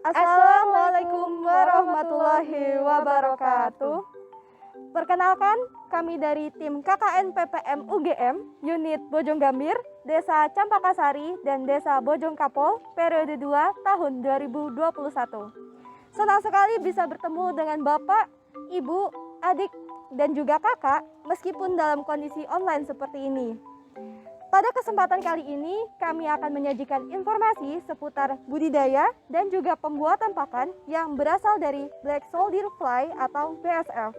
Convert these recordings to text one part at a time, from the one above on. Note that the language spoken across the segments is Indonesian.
Assalamualaikum warahmatullahi wabarakatuh. Perkenalkan, kami dari tim KKN PPM UGM, unit Bojonggambir, Desa Campakasari, dan Desa Bojongkapol, periode 2 tahun 2021. Senang sekali bisa bertemu dengan Bapak, Ibu, adik, dan juga kakak, meskipun dalam kondisi online seperti ini. Pada kesempatan kali ini, kami akan menyajikan informasi seputar budidaya dan juga pembuatan pakan yang berasal dari Black Soldier Fly atau BSF.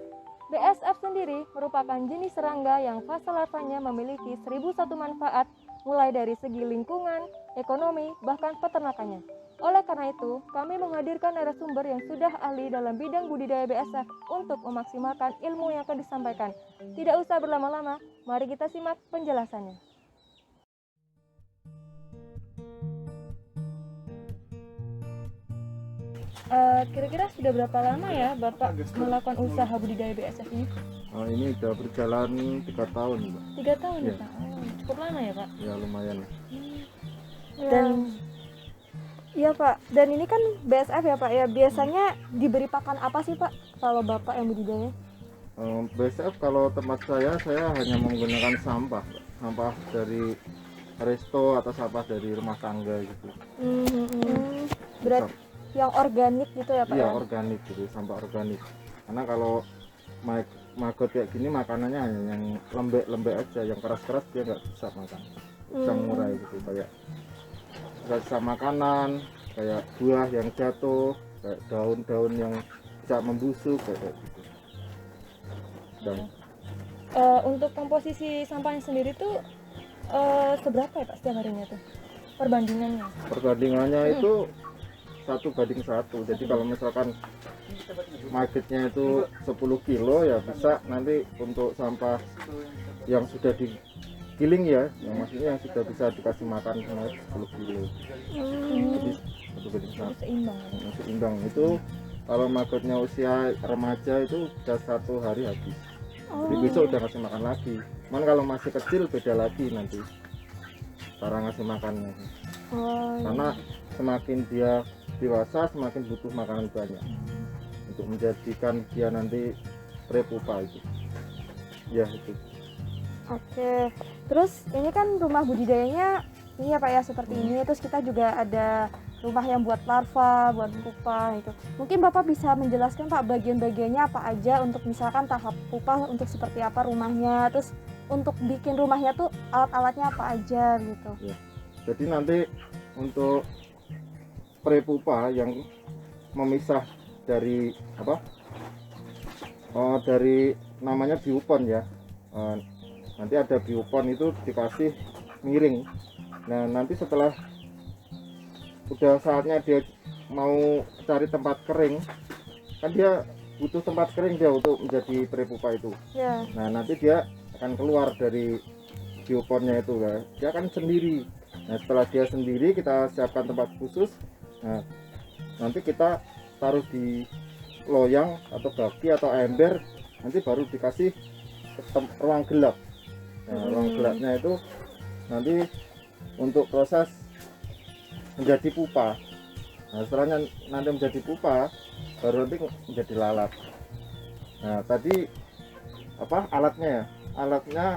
BSF sendiri merupakan jenis serangga yang fase larvanya memiliki 1001 manfaat, mulai dari segi lingkungan, ekonomi, bahkan peternakannya. Oleh karena itu, kami menghadirkan narasumber yang sudah ahli dalam bidang budidaya BSF untuk memaksimalkan ilmu yang akan disampaikan. Tidak usah berlama-lama, mari kita simak penjelasannya. Kira-kira sudah berapa lama ya Bapak melakukan usaha budidaya BSF ini? Ini udah berjalan 3 tahun, Mbak. 3 tahun ya Iya. Pak? Cukup lama ya Pak? Ya lumayan. Dan iya Pak, dan ini kan BSF ya Pak ya, biasanya diberi pakan apa sih Pak kalau Bapak yang budidaya? BSF kalau tempat saya hanya menggunakan sampah, Mbak. Sampah dari resto atau sampah dari rumah tangga gitu. Berarti yang organik gitu ya Pak? Iya, ya? organik gitu, sampah organik. Karena kalau maggot kayak gini makanannya hanya yang lembek-lembek aja, yang keras-keras dia nggak bisa makan. Bisa ngurai gitu, kayak sisa makanan, kayak buah yang jatuh, kayak daun-daun yang bisa membusuk kayak gitu. Dan Untuk komposisi sampahnya sendiri tuh seberapa ya Pak setiap harinya tuh? perbandingannya itu 1:1. Jadi kalau misalkan maggotnya itu 10 kilo ya bisa nanti untuk sampah yang sudah digiling ya, yang maksudnya yang sudah bisa dikasih makan semua 10 kilo. Jadi 1:1. Seimbang itu kalau maggotnya usia remaja itu sudah 1 hari habis. Jadi besok udah ngasih makan lagi. Cuman kalau masih kecil beda lagi nanti cara ngasih makannya. Karena semakin dia dewasa semakin butuh makanan banyak untuk menjadikan dia nanti prepupa itu. Ya itu. Oke, terus ini kan rumah budidayanya ini ya Pak ya seperti ini. Terus kita juga ada rumah yang buat larva, buat pupa itu. Mungkin Bapak bisa menjelaskan Pak bagian-bagiannya apa aja untuk misalkan tahap pupa untuk seperti apa rumahnya. Terus untuk bikin rumahnya tuh alat-alatnya apa aja gitu. Ya. Jadi nanti untuk prepupa yang memisah dari apa? Dari namanya biopon ya. Nanti ada biopon itu dikasih miring. Nah nanti setelah udah saatnya dia mau cari tempat kering, kan dia butuh tempat kering dia untuk menjadi prepupa itu. Ya. Nah nanti dia akan keluar dari bioponnya itu kan, dia akan sendiri. Nah setelah dia sendiri kita siapkan tempat khusus. Nah nanti kita taruh di loyang atau baki atau ember, nanti baru dikasih ruang gelap. Nah ruang gelapnya itu nanti untuk proses menjadi pupa. Nah setelahnya nanti menjadi pupa baru nanti menjadi lalat. Nah tadi apa alatnya ya? Alatnya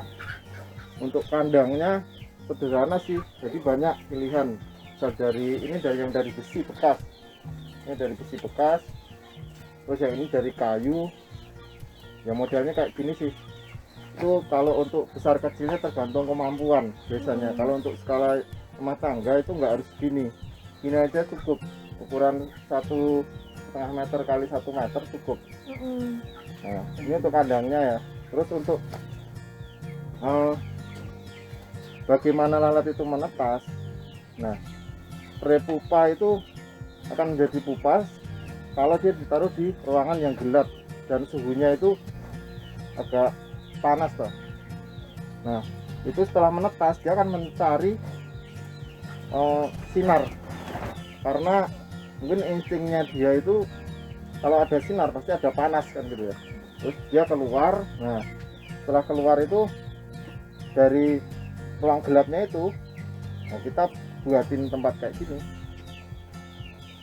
untuk kandangnya sederhana sih, jadi banyak pilihan. Bisa dari ini dari besi bekas, ini dari besi bekas, terus yang ini dari kayu. Yang modelnya kayak gini sih. Itu kalau untuk besar kecilnya tergantung kemampuan biasanya. Kalau untuk skala rumah tangga itu nggak harus gini aja cukup, ukuran 1,5 meter kali 1 meter cukup. Nah ini untuk kandangnya ya. Terus untuk bagaimana lalat itu menetas. Nah prepupa itu akan menjadi pupa kalau dia ditaruh di ruangan yang gelap dan suhunya itu agak panas toh. Nah itu setelah menetas dia akan mencari sinar, karena mungkin instingnya dia itu kalau ada sinar pasti ada panas kan gitu ya. Terus dia keluar. Nah setelah keluar itu dari ruang gelapnya itu, nah kita buatin tempat kayak gini.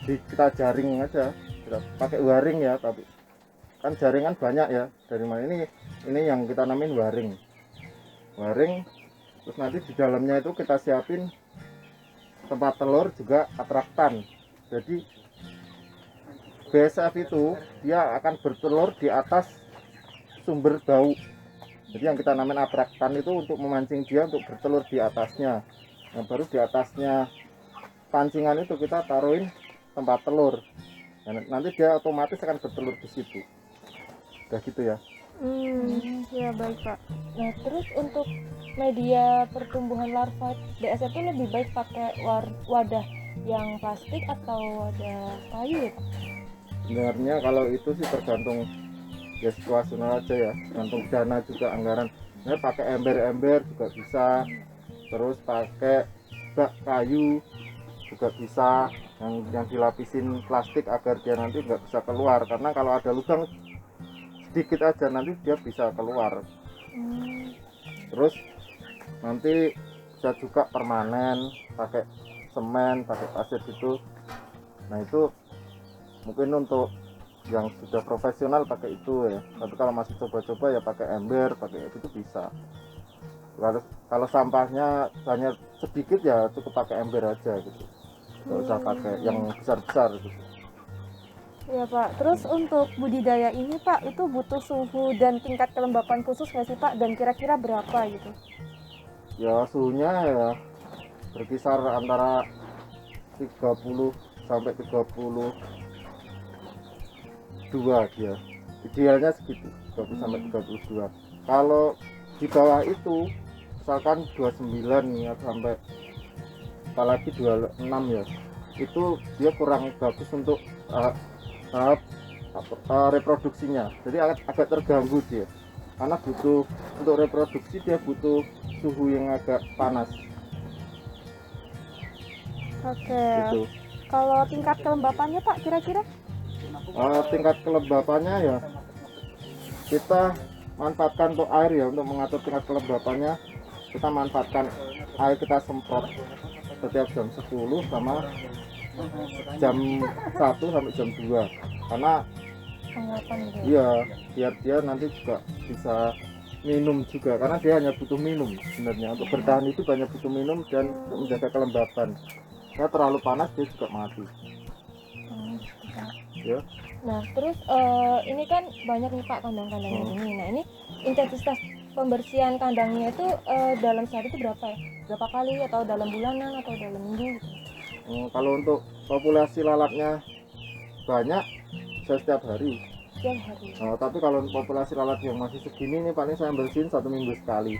kita jaring aja, kita pakai waring ya, tapi kan jaringan banyak ya, dari mana ini yang kita namain waring. Terus nanti di dalamnya itu kita siapin tempat telur juga atraktan. Jadi BSF itu dia akan bertelur di atas sumber bau. Jadi yang kita namain atraktan itu untuk memancing dia untuk bertelur di atasnya. Nah, baru di atasnya pancingan itu kita taruhin tempat telur. Nah, nanti dia otomatis akan bertelur di situ. Udah gitu ya. Ya baik Pak. Nah, terus untuk media pertumbuhan larva BSF itu lebih baik pakai wadah yang plastik atau wadah kayu ya, Pak? Sebenarnya kalau itu sih tergantung ya situasional aja ya, tergantung dana juga, anggaran. Nah, pakai ember-ember juga bisa, terus pakai bak kayu juga bisa, yang dilapisin plastik agar dia nanti nggak bisa keluar, karena kalau ada lubang sedikit aja nanti dia bisa keluar. Terus nanti bisa juga permanen, pakai semen, pakai pasir gitu. Nah itu mungkin untuk yang sudah profesional pakai itu ya, tapi kalau masih coba-coba ya pakai ember, pakai itu bisa. Kalau sampahnya hanya sedikit ya cukup pakai ember aja gitu, nggak usah pakai yang besar-besar gitu. Ya Pak, terus untuk budidaya ini Pak, itu butuh suhu dan tingkat kelembapan khusus nggak sih Pak? Dan kira-kira berapa gitu? Ya suhunya ya berkisar antara 30 sampai 32 dia. Idealnya segitu, 30 sampai 32. Kalau di bawah itu misalkan 29 ya sampai apalagi 26 ya, itu dia kurang bagus untuk reproduksinya. Jadi agak terganggu dia, karena butuh untuk reproduksi dia butuh suhu yang agak panas. Oke. Gitu. Kalau tingkat kelembapannya Pak, kira-kira? Tingkat kelembapannya ya kita manfaatkan untuk air ya, untuk mengatur tingkat kelembapannya kita manfaatkan air, kita semprot setiap jam 10 sama jam 1 sampai jam 2, karena Pengelapan gitu. iya biar dia nanti juga bisa minum juga, karena dia hanya butuh minum sebenarnya. Untuk bertahan itu banyak butuh minum dan untuk menjaga kelembapan, karena terlalu panas dia juga mati ya. Nah, terus ini kan banyak nih Pak kandang-kandangnya ini. Nah, ini intensitas pembersihan kandangnya itu dalam sehari itu berapa ya? Berapa kali, atau dalam bulanan atau dalam minggu gitu? Kalau untuk populasi lalatnya banyak, saya setiap hari. Setiap hari. Tapi kalau populasi lalat yang masih segini nih paling saya bersihin 1 minggu sekali.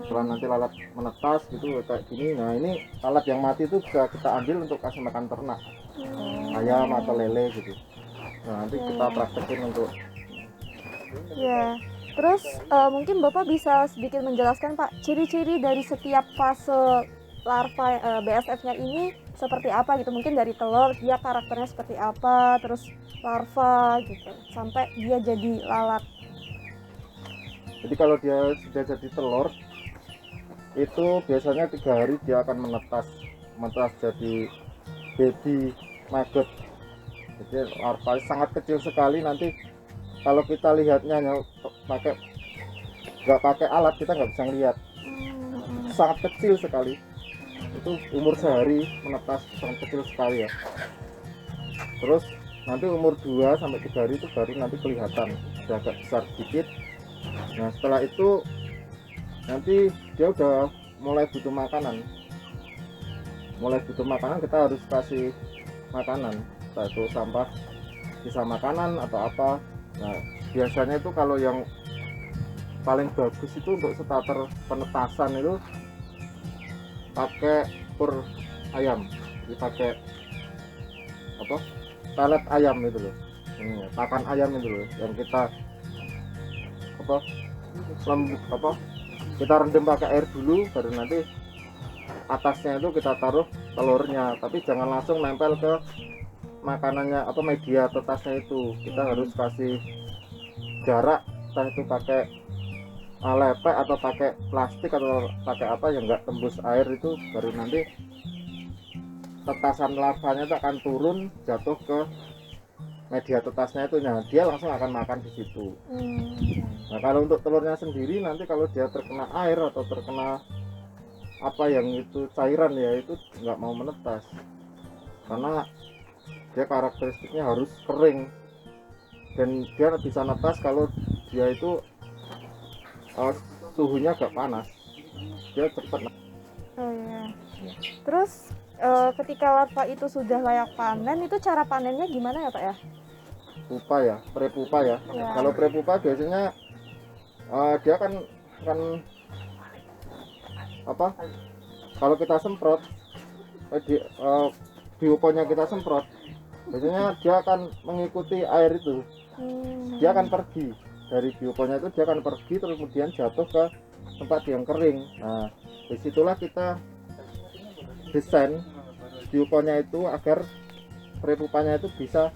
Setelah nanti lalat menetas gitu kayak gini, nah ini lalat yang mati itu bisa kita ambil untuk kasih makan ternak, ayam atau lele gitu. Nah nanti kita praktekin untuk Ya. Terus mungkin Bapak bisa sedikit menjelaskan Pak, ciri-ciri dari setiap fase larva BSF-nya ini seperti apa gitu? Mungkin dari telur dia karakternya seperti apa, terus larva gitu, sampai dia jadi lalat. jadi kalau dia sudah jadi telur itu biasanya 3 hari dia akan menetas jadi baby maggot. Jadi larva sangat kecil sekali, nanti kalau kita lihatnya nggak pakai alat kita nggak bisa lihat, sangat kecil sekali. Itu umur sehari menetas sangat kecil sekali ya. Terus nanti umur 2 sampai 3 hari itu baru nanti kelihatan sudah agak besar sedikit. Nah setelah itu nanti dia udah mulai butuh makanan, kita harus kasih makanan, entah itu sampah sisa makanan atau apa. Nah biasanya itu kalau yang paling bagus itu untuk starter penetasan itu pakai pur ayam, jadi pakai pelet ayam itu loh, ini pakan ayam itu loh, yang kita kita rendam pakai air dulu, baru nanti atasnya itu kita taruh telurnya, tapi jangan langsung nempel ke makanannya media tetasnya itu. Kita harus kasih jarak, entah itu pakai lepek atau pakai plastik atau pakai apa yang nggak tembus air, itu baru nanti tetasan larvanya itu akan turun jatuh ke media tetasnya itu, nah dia langsung akan makan di situ. Nah kalau untuk telurnya sendiri nanti kalau dia terkena air atau terkena apa yang itu cairan ya itu nggak mau menetas, karena dia karakteristiknya harus kering dan dia bisa netas kalau dia itu suhunya agak panas, dia cepat. Oh iya. Terus ketika larva itu sudah layak panen, itu cara panennya gimana ya Pak ya? Pupa ya, prepupa ya. Ya. Kalau prepupa biasanya dia kan apa? Kalau kita semprot bioponnya kita semprot, biasanya dia akan mengikuti air itu. Dia akan pergi dari bioponnya itu, dia akan pergi terus kemudian jatuh ke tempat yang kering. Nah, disitulah kita desain bioponnya itu agar prepupanya itu bisa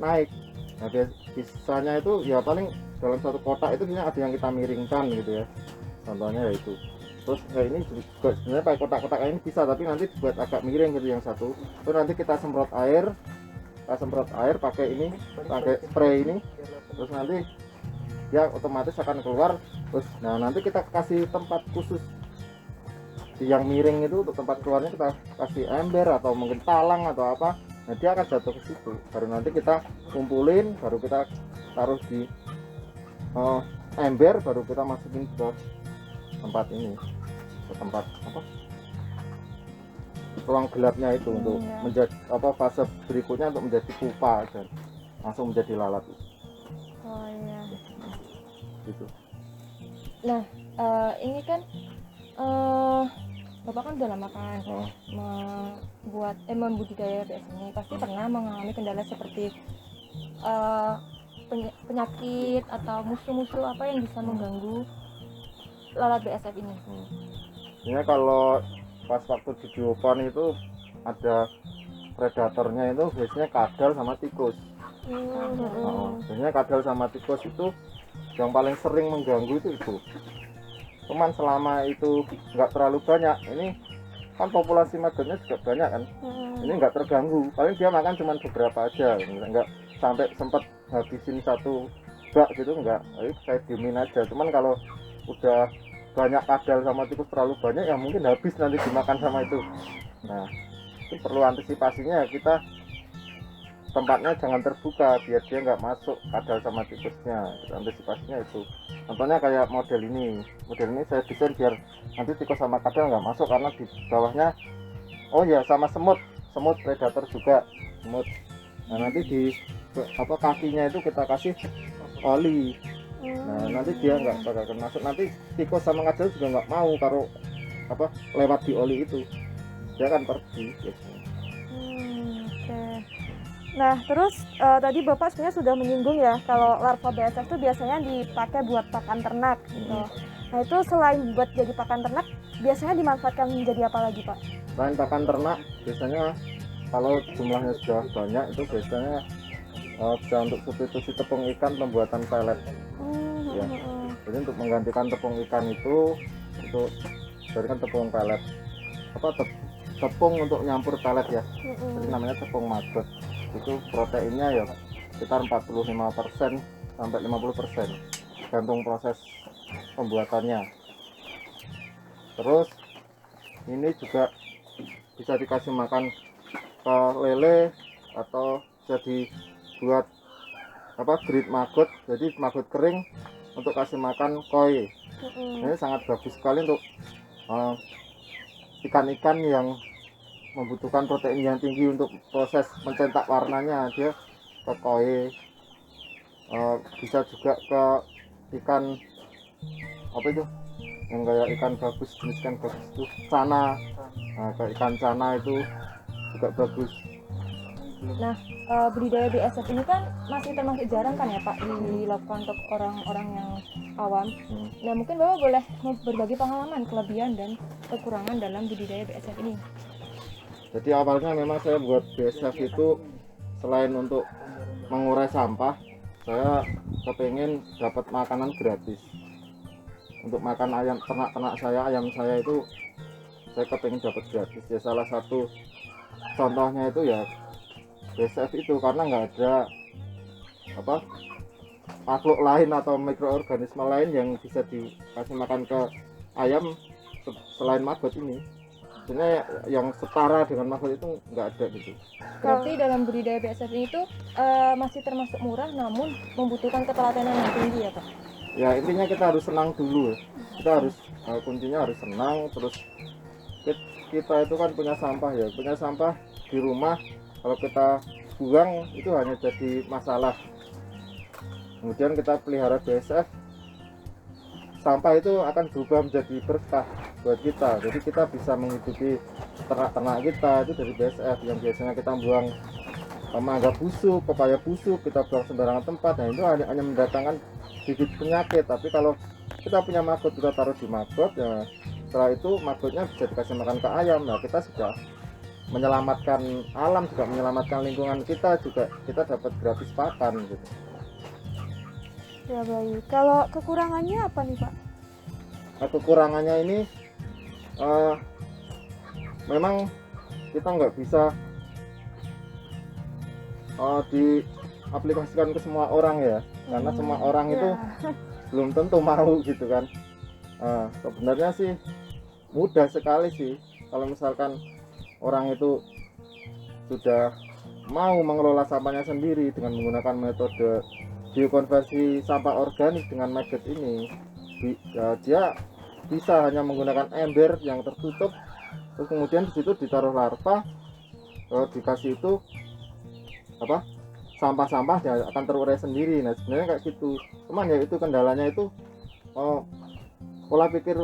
naik. Nah, bisanya itu ya paling dalam satu kotak itu ada yang kita miringkan gitu ya. Contohnya ya itu. Terus ini juga sebenarnya pakai kotak-kotak ini bisa, tapi nanti dibuat agak miring gitu yang satu. Terus nanti kita semprot air pakai ini, pakai spray ini. Terus nanti dia otomatis akan keluar. Terus nah nanti kita kasih tempat khusus di yang miring itu, untuk tempat keluarnya kita kasih ember atau mungkin talang atau apa. Nah dia akan jatuh ke situ, baru nanti kita kumpulin, baru kita taruh di ember, baru kita masukin ke tempat ini, ke tempat apa, ruang gelapnya itu untuk menjadi apa, fase berikutnya untuk menjadi pupa dan langsung menjadi lalat. Oh iya. Gitu. Nah, ini kan Bapak kan udah lama kan membudidaya BS ini, pasti pernah mengalami kendala seperti penyakit atau musuh-musuh apa yang bisa mengganggu lalat BSF ini. Ini kalau pas waktu di biopon itu ada predatornya itu biasanya kadal sama tikus. Biasanya kadal sama tikus itu yang paling sering mengganggu itu. Cuman selama itu nggak terlalu banyak, ini kan populasi magetnya juga banyak kan, ini nggak terganggu, paling dia makan cuman beberapa aja, nggak sampai sempat habisin satu bak gitu, nggak, saya diemin aja. Cuman kalau udah banyak kadal sama tikus terlalu banyak, ya mungkin habis nanti dimakan sama itu. Nah itu perlu antisipasinya, kita tempatnya jangan terbuka biar dia nggak masuk kadal sama tikusnya. Antisipasinya itu, contohnya kayak model ini saya desain biar nanti tikus sama kadal nggak masuk, karena di bawahnya oh ya sama semut predator juga, semut. Nah nanti di apa, kakinya itu kita kasih oli. Nah nanti dia nggak bakal masuk, nanti tikus sama kadal juga nggak mau kalau apa lewat di oli itu, dia akan pergi biasanya. Nah, terus tadi Bapak sebenarnya sudah menyinggung ya kalau larva BSF itu biasanya dipakai buat pakan ternak gitu. Nah, itu selain buat jadi pakan ternak, biasanya dimanfaatkan menjadi apa lagi, Pak? Selain pakan ternak, biasanya kalau jumlahnya sudah banyak itu biasanya bisa untuk substitusi tepung ikan pembuatan pelet. Ya. Jadi untuk menggantikan tepung ikan itu jadikan tepung pelet. Apa tepung untuk nyampur pelet ya. Jadi namanya tepung maggot. Itu proteinnya ya sekitar 45% sampai 50%, tergantung proses pembuatannya. Terus ini juga bisa dikasih makan ke lele atau bisa dibuat apa, breed maggot, jadi maggot kering untuk kasih makan koi. Ini sangat bagus sekali untuk ikan-ikan yang membutuhkan protein yang tinggi untuk proses mencetak warnanya, dia ke koi. Bisa juga ke ikan apa itu yang kayak ikan bagus, jenis ikan bagus itu cana. Nah, ke ikan cana itu juga bagus. Nah, budidaya BSF ini kan masih termasuk jarang kan ya Pak dilakukan untuk orang-orang yang awam. Nah, mungkin Bapak boleh berbagi pengalaman, kelebihan dan kekurangan dalam budidaya BSF ini. Jadi awalnya memang saya buat BSF itu selain untuk mengurai sampah, saya kepengen dapat makanan gratis untuk makan ayam ternak saya, ayam saya itu saya kepengen dapat gratis. Ya salah satu contohnya itu ya BSF itu, karena nggak ada apa makhluk lain atau mikroorganisme lain yang bisa dikasih makan ke ayam selain maggot ini. Sebenarnya yang setara dengan maggot itu nggak ada gitu. Berarti dalam budidaya BSF ini tuh masih termasuk murah namun membutuhkan ketelatenan yang tinggi ya Pak? Ya intinya kita harus senang dulu, kita harus kuncinya harus senang. Terus kita itu kan punya sampah ya, punya sampah di rumah, kalau kita buang itu hanya jadi masalah. Kemudian kita pelihara BSF, sampah itu akan berubah menjadi berkah buat kita. Jadi kita bisa menghidupi ternak-ternak kita itu dari BSF. Yang biasanya kita buang mangga busuk, pepaya busuk, kita buang sembarangan tempat, nah itu hanya mendatangkan bibit penyakit. Tapi kalau kita punya maggot, kita taruh di maggot ya, setelah itu maggotnya bisa dikasih makan ke ayam. Nah kita sudah menyelamatkan alam, juga menyelamatkan lingkungan kita, juga kita dapat gratis pakan gitu. Ya baik. Kalau kekurangannya apa nih Pak? Nah, kekurangannya ini memang kita nggak bisa diaplikasikan ke semua orang ya, karena semua orang itu belum tentu mau gitu kan. Sebenarnya sih mudah sekali sih kalau misalkan orang itu sudah mau mengelola sampahnya sendiri dengan menggunakan metode biokonversi sampah organik dengan maggot ini. Dia bisa hanya menggunakan ember yang tertutup, terus kemudian di situ ditaruh larva, dikasih itu apa sampah-sampah ya akan terurai sendiri. Nah sebenarnya kayak gitu, cuman ya itu kendalanya itu pola pikir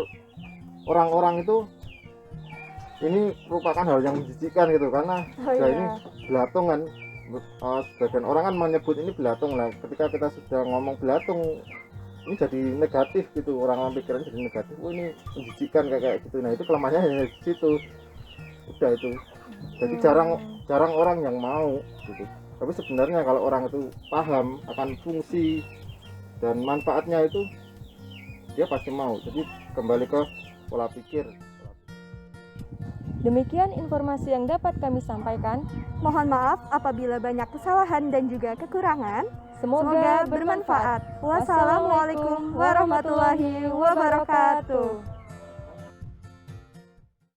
orang-orang itu ini merupakan hal yang menjijikkan gitu, karena ya ini belatung kan. Sebagian orang kan menyebut ini belatung lah, ketika kita sudah ngomong belatung ini jadi negatif gitu, orang-orang pikiran jadi negatif, oh ini menjijikkan kayak gitu. Nah itu kelemahannya hanya di situ, udah itu. Jadi jarang orang yang mau gitu. Tapi sebenarnya kalau orang itu paham akan fungsi dan manfaatnya itu, dia pasti mau. Jadi kembali ke pola pikir. Demikian informasi yang dapat kami sampaikan. Mohon maaf apabila banyak kesalahan dan juga kekurangan. Semoga Semoga bermanfaat. Wassalamualaikum warahmatullahi wabarakatuh.